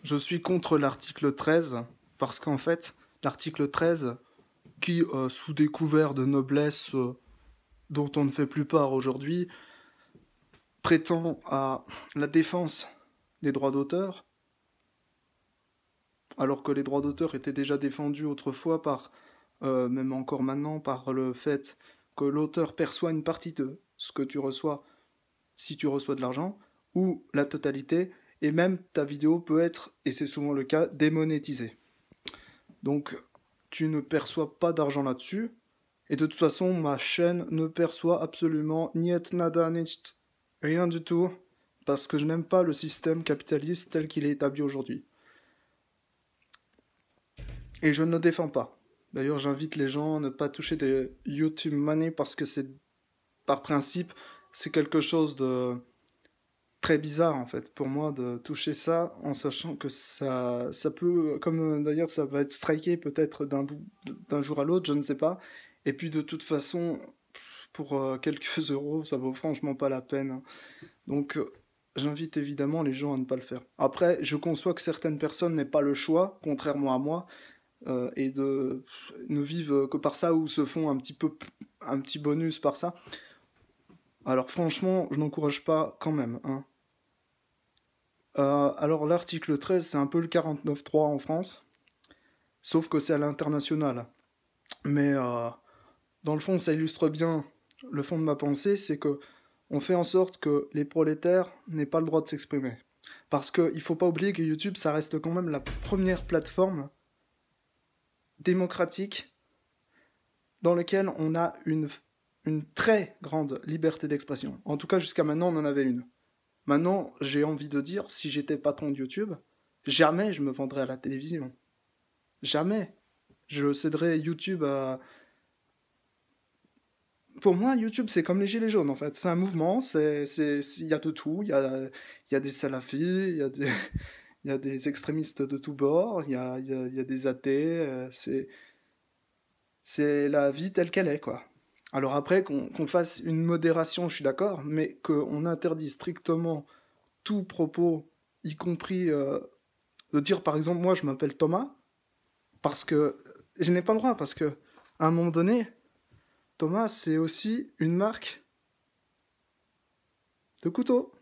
Je suis contre l'article 13, parce qu'en fait, l'article 13, qui, sous des couverts de noblesse dont on ne fait plus part aujourd'hui, prétend à la défense des droits d'auteur, alors que les droits d'auteur étaient déjà défendus autrefois par, même encore maintenant, par le fait que l'auteur perçoit une partie de ce que tu reçois si tu reçois de l'argent, ou la totalité, et même ta vidéo peut être, et c'est souvent le cas, démonétisée. Donc tu ne perçois pas d'argent là-dessus, et de toute façon ma chaîne ne perçoit absolument niet nada nicht, rien du tout, parce que je n'aime pas le système capitaliste tel qu'il est établi aujourd'hui. Et je ne le défends pas. D'ailleurs, j'invite les gens à ne pas toucher des YouTube Money parce que c'est, par principe, c'est quelque chose de très bizarre en fait pour moi de toucher ça en sachant que ça peut, comme d'ailleurs ça va être striké peut-être d'un jour à l'autre, je ne sais pas. Et puis de toute façon, pour quelques euros, ça vaut franchement pas la peine. Donc j'invite évidemment les gens à ne pas le faire. Après, je conçois que certaines personnes n'aient pas le choix, contrairement à moi, et ne vivent que par ça ou se font un petit bonus par ça. Alors franchement, je n'encourage pas quand même, hein. Alors l'article 13, c'est un peu le 49.3 en France, sauf que c'est à l'international. Mais dans le fond, ça illustre bien le fond de ma pensée, c'est que on fait en sorte que les prolétaires n'aient pas le droit de s'exprimer. Parce qu'il ne faut pas oublier que YouTube, ça reste quand même la première plateforme démocratique dans laquelle on a une très grande liberté d'expression. En tout cas, jusqu'à maintenant, on en avait une. Maintenant, j'ai envie de dire, si j'étais patron de YouTube, jamais je me vendrais à la télévision. Jamais. Je céderais YouTube à... Pour moi, YouTube, c'est comme les Gilets jaunes, en fait. C'est un mouvement, il y a de tout. Il y a des salafis, il y a des extrémistes de tous bords, il y a des athées. C'est la vie telle qu'elle est, quoi. Alors après, qu'on fasse une modération, je suis d'accord, mais qu'on interdit strictement tout propos, y compris de dire, par exemple, moi, je m'appelle Thomas, parce que je n'ai pas le droit, parce que à un moment donné, Thomas, c'est aussi une marque de couteau.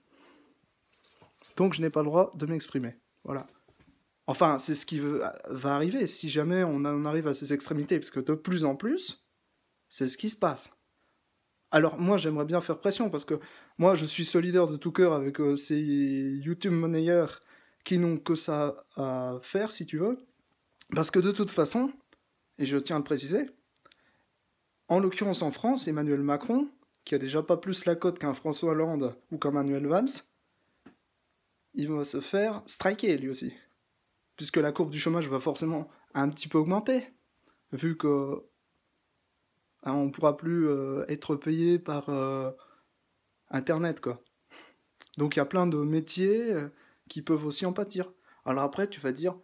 Donc je n'ai pas le droit de m'exprimer. Voilà. Enfin, c'est ce qui va arriver si jamais on arrive à ces extrémités, parce que de plus en plus, c'est ce qui se passe. Alors moi, j'aimerais bien faire pression, parce que moi, je suis solidaire de tout cœur avec ces YouTube monnayeurs qui n'ont que ça à faire, si tu veux. Parce que de toute façon, et je tiens à le préciser, en l'occurrence en France, Emmanuel Macron, qui a déjà pas plus la cote qu'un François Hollande ou qu'un Manuel Valls, il va se faire striker lui aussi. Puisque la courbe du chômage va forcément un petit peu augmenter, vu que on ne pourra plus être payé par Internet, quoi. Donc il y a plein de métiers qui peuvent aussi en pâtir. Alors après, tu vas dire,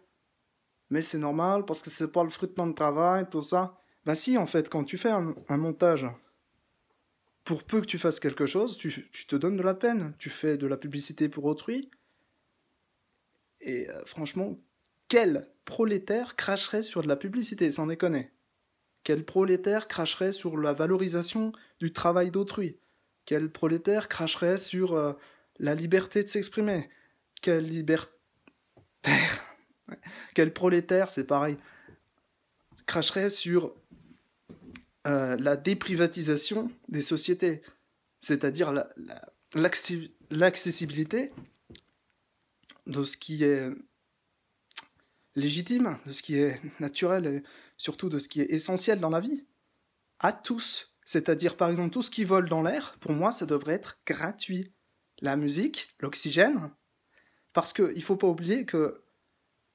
mais c'est normal parce que c'est pas le fruit de ton travail, tout ça. Ben si, en fait, quand tu fais un montage, pour peu que tu fasses quelque chose, tu te donnes de la peine. Tu fais de la publicité pour autrui. Et franchement, quel prolétaire cracherait sur de la publicité, sans déconner? Quel prolétaire cracherait sur la valorisation du travail d'autrui? Quel prolétaire cracherait sur la liberté de s'exprimer? Quel libertaire, quel prolétaire, c'est pareil, cracherait sur la déprivatisation des sociétés, c'est-à-dire l'accessibilité de ce qui est légitime, de ce qui est naturel et surtout de ce qui est essentiel dans la vie, à tous. C'est-à-dire, par exemple, tout ce qui vole dans l'air, pour moi, ça devrait être gratuit. La musique, l'oxygène, parce qu'il ne faut pas oublier que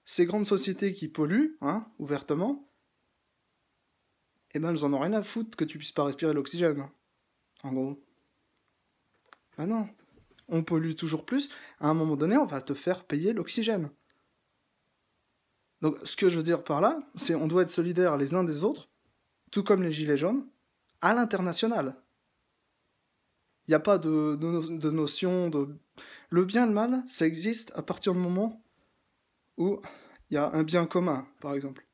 ces grandes sociétés qui polluent, hein, ouvertement, eh ben, elles en ont rien à foutre que tu puisses pas respirer l'oxygène. En gros. Ben non. On pollue toujours plus. À un moment donné, on va te faire payer l'oxygène. Donc, ce que je veux dire par là, c'est on doit être solidaires les uns des autres, tout comme les gilets jaunes, à l'international. Il n'y a pas de notion de... Le bien et le mal, ça existe à partir du moment où il y a un bien commun, par exemple.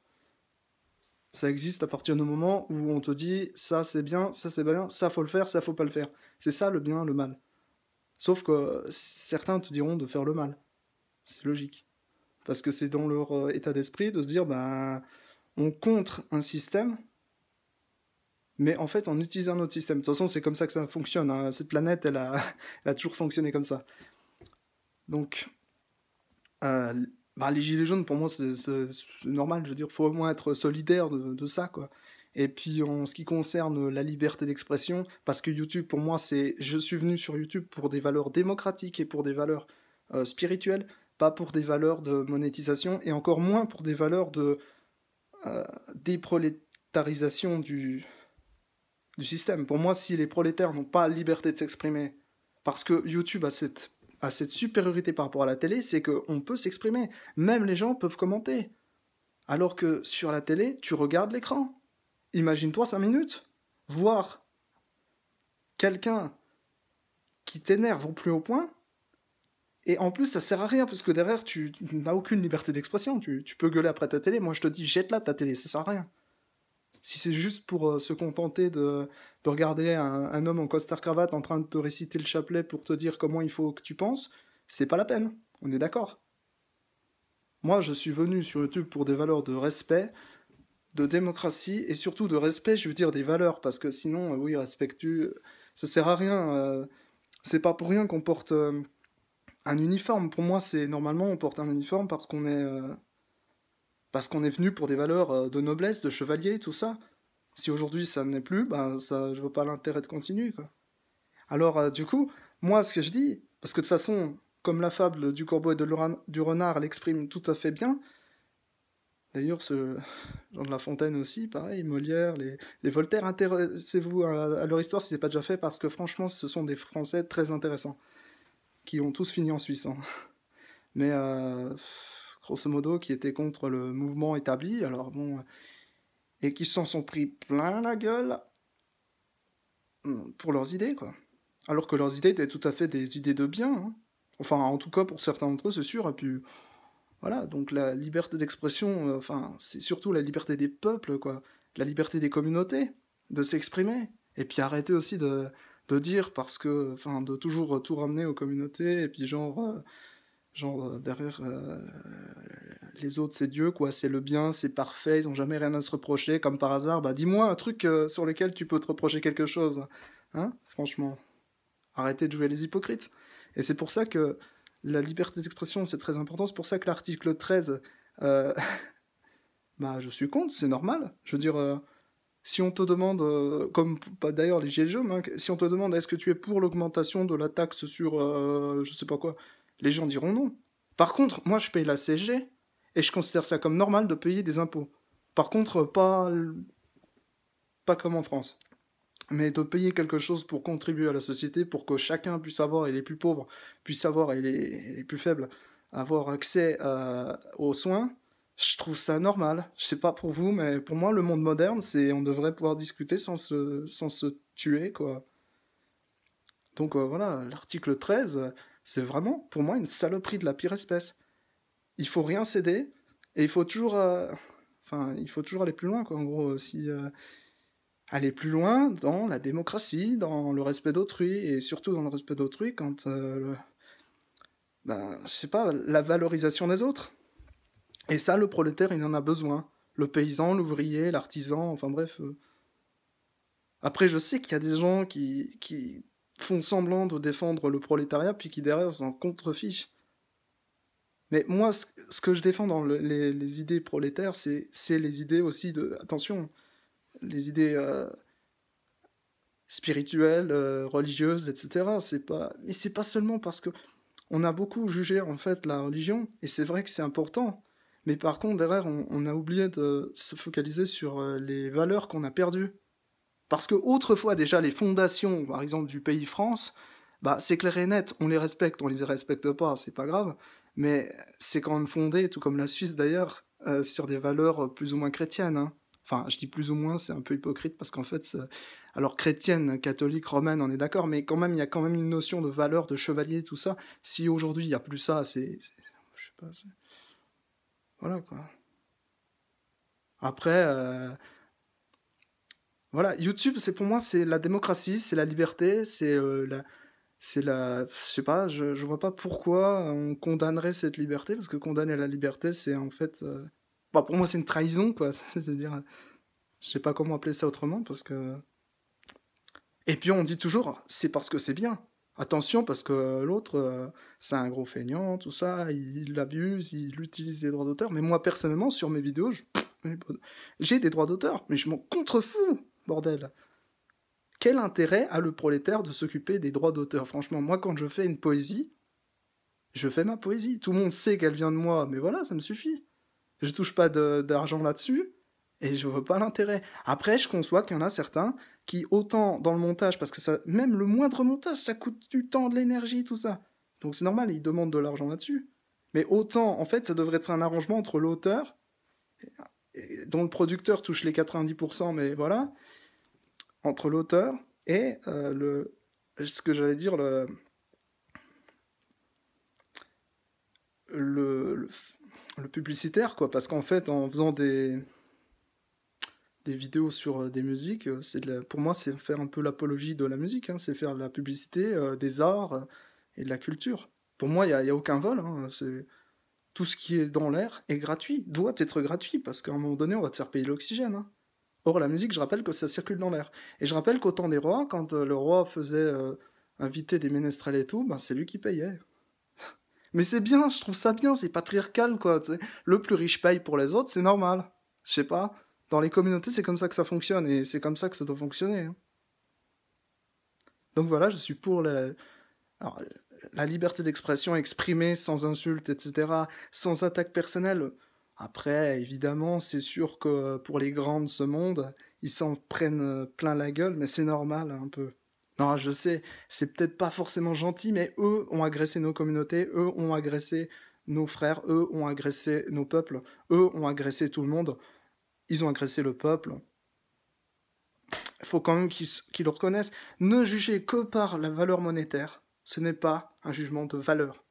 Ça existe à partir du moment où on te dit ça c'est bien, ça faut le faire, ça faut pas le faire. C'est ça le bien, le mal. Sauf que certains te diront de faire le mal. C'est logique. Parce que c'est dans leur état d'esprit de se dire, ben, on contre un système, mais en fait on utilise un autre système. De toute façon, c'est comme ça que ça fonctionne, hein. Cette planète, elle a toujours fonctionné comme ça. Donc, euh, bah, les gilets jaunes, pour moi, c'est normal. Je veux dire, faut au moins être solidaire de ça, quoi. Et puis, en ce qui concerne la liberté d'expression, parce que YouTube, pour moi, je suis venu sur YouTube pour des valeurs démocratiques et pour des valeurs spirituelles, pas pour des valeurs de monétisation, et encore moins pour des valeurs de déprolétarisation du système. Pour moi, si les prolétaires n'ont pas la liberté de s'exprimer, parce que YouTube a cette supériorité par rapport à la télé, c'est qu'on peut s'exprimer. Même les gens peuvent commenter. Alors que sur la télé, tu regardes l'écran. Imagine-toi 5 minutes. Voir quelqu'un qui t'énerve au plus haut point. Et en plus, ça sert à rien, parce que derrière, tu n'as aucune liberté d'expression. Tu peux gueuler après ta télé. Moi, je te dis, jette-la ta télé, ça sert à rien. Si c'est juste pour se contenter de regarder un homme en costard-cravate en train de te réciter le chapelet pour te dire comment il faut que tu penses, c'est pas la peine. On est d'accord. Moi, je suis venu sur YouTube pour des valeurs de respect, de démocratie et surtout de respect, je veux dire des valeurs, parce que sinon, oui, respecte-tu, ça sert à rien. C'est pas pour rien qu'on porte un uniforme. Pour moi, c'est normalement on porte un uniforme parce qu'on est venu pour des valeurs de noblesse, de chevalier, tout ça. Si aujourd'hui ça n'est plus, ben ça, je vois pas l'intérêt de continuer, quoi. Alors, du coup, moi, ce que je dis, parce que de toute façon, comme la fable du corbeau et du renard l'exprime tout à fait bien, d'ailleurs, Jean de La Fontaine aussi, pareil, Molière, les Voltaire, intéressez-vous à leur histoire si c'est pas déjà fait, parce que franchement, ce sont des Français très intéressants, qui ont tous fini en Suisse, hein. Mais, grosso modo, qui étaient contre le mouvement établi, alors bon, et qui s'en sont pris plein la gueule pour leurs idées, quoi. Alors que leurs idées étaient tout à fait des idées de bien, hein. Enfin, en tout cas, pour certains d'entre eux, c'est sûr, et puis voilà, donc la liberté d'expression, enfin, c'est surtout la liberté des peuples, quoi. La liberté des communautés, de s'exprimer. Et puis arrêter aussi de dire, parce que, enfin, de toujours tout ramener aux communautés, et puis derrière, les autres, c'est Dieu, quoi, c'est le bien, c'est parfait, ils ont jamais rien à se reprocher, comme par hasard, bah dis-moi un truc sur lequel tu peux te reprocher quelque chose, hein, franchement. Arrêtez de jouer les hypocrites. Et c'est pour ça que la liberté d'expression, c'est très important, c'est pour ça que l'article 13, euh, bah je suis contre, c'est normal. Je veux dire, si on te demande, comme bah, d'ailleurs les gilets jaunes, hein, si on te demande est-ce que tu es pour l'augmentation de la taxe sur je sais pas quoi, les gens diront non. Par contre, moi je paye la CSG et je considère ça comme normal de payer des impôts. Par contre, pas comme en France. Mais de payer quelque chose pour contribuer à la société, pour que chacun puisse avoir, et les plus pauvres puissent avoir, et les plus faibles, avoir accès aux soins, je trouve ça normal. Je sais pas pour vous, mais pour moi, le monde moderne, c'est on devrait pouvoir discuter sans se tuer, quoi. Donc voilà, l'article 13, c'est vraiment, pour moi, une saloperie de la pire espèce. Il faut rien céder, et il faut toujours... Enfin, il faut toujours aller plus loin, quoi, en gros, si... aller plus loin dans la démocratie, dans le respect d'autrui, et surtout dans le respect d'autrui quand, ben, je sais pas, la valorisation des autres. Et ça, le prolétaire, il en a besoin. Le paysan, l'ouvrier, l'artisan, enfin bref. Après, je sais qu'il y a des gens qui font semblant de défendre le prolétariat, puis qui derrière s'en contrefichent. Mais moi, ce que je défends dans les idées prolétaires, c'est les idées aussi de... Attention, les idées spirituelles, religieuses, etc. Mais c'est pas seulement parce que on a beaucoup jugé en fait la religion, et c'est vrai que c'est important. Mais par contre, derrière, on a oublié de se focaliser sur les valeurs qu'on a perdues. Parce que autrefois, déjà, les fondations, par exemple, du pays France, bah, c'est clair et net, on les respecte, on les respecte pas, c'est pas grave, mais c'est quand même fondé, tout comme la Suisse d'ailleurs, sur des valeurs plus ou moins chrétiennes, hein. Enfin, je dis plus ou moins, c'est un peu hypocrite, parce qu'en fait, alors chrétienne, catholique, romaine, on est d'accord, mais quand même, il y a quand même une notion de valeur, de chevalier, tout ça. Si aujourd'hui, il n'y a plus ça, je sais pas, Voilà, quoi. Après, voilà, YouTube, c'est pour moi, c'est la démocratie, c'est la liberté, je sais pas, je vois pas pourquoi on condamnerait cette liberté, parce que condamner la liberté, c'est en fait, bah, pour moi, c'est une trahison, quoi. C'est-à-dire, je sais pas comment appeler ça autrement, parce que. Et puis on dit toujours, c'est parce que c'est bien. Attention, parce que l'autre, c'est un gros feignant, tout ça, il abuse, il utilise les droits d'auteur. Mais moi, personnellement, sur mes vidéos, j'ai des droits d'auteur, mais je m'en contrefous, bordel. Quel intérêt a le prolétaire de s'occuper des droits d'auteur? Franchement, moi, quand je fais une poésie, je fais ma poésie. Tout le monde sait qu'elle vient de moi, mais voilà, ça me suffit. Je touche pas d'argent là-dessus, et je vois pas l'intérêt. Après, je conçois qu'il y en a certains qui, autant dans le montage, parce que ça, même le moindre montage, ça coûte du temps, de l'énergie, tout ça. Donc c'est normal, ils demandent de l'argent là-dessus. Mais autant, en fait, ça devrait être un arrangement entre l'auteur, dont le producteur touche les 90%, mais voilà, entre l'auteur et ce que j'allais dire, le, le, le publicitaire, quoi. Parce qu'en fait, en faisant des vidéos sur des musiques, pour moi, c'est faire un peu l'apologie de la musique, hein, c'est faire de la publicité, des arts et de la culture. Pour moi, il y a aucun vol, hein, tout ce qui est dans l'air est gratuit, doit être gratuit, parce qu'à un moment donné, on va te faire payer l'oxygène. Hein. Or, la musique, je rappelle que ça circule dans l'air. Et je rappelle qu'au temps des rois, quand le roi faisait inviter des ménestrels et tout, ben, c'est lui qui payait. Mais c'est bien, je trouve ça bien, c'est patriarcal, quoi. T'sais. Le plus riche paye pour les autres, c'est normal. Je sais pas. Dans les communautés, c'est comme ça que ça fonctionne, et c'est comme ça que ça doit fonctionner. Hein. Donc voilà, je suis pour alors, la liberté d'expression exprimée sans insulte, etc., sans attaque personnelle. Après, évidemment, c'est sûr que pour les grands de ce monde, ils s'en prennent plein la gueule, mais c'est normal, un peu. Non, je sais, c'est peut-être pas forcément gentil, mais eux ont agressé nos communautés, eux ont agressé nos frères, eux ont agressé nos peuples, eux ont agressé tout le monde, ils ont agressé le peuple. Il faut quand même qu'ils le reconnaissent. Ne jugez que par la valeur monétaire, ce n'est pas un jugement de valeur.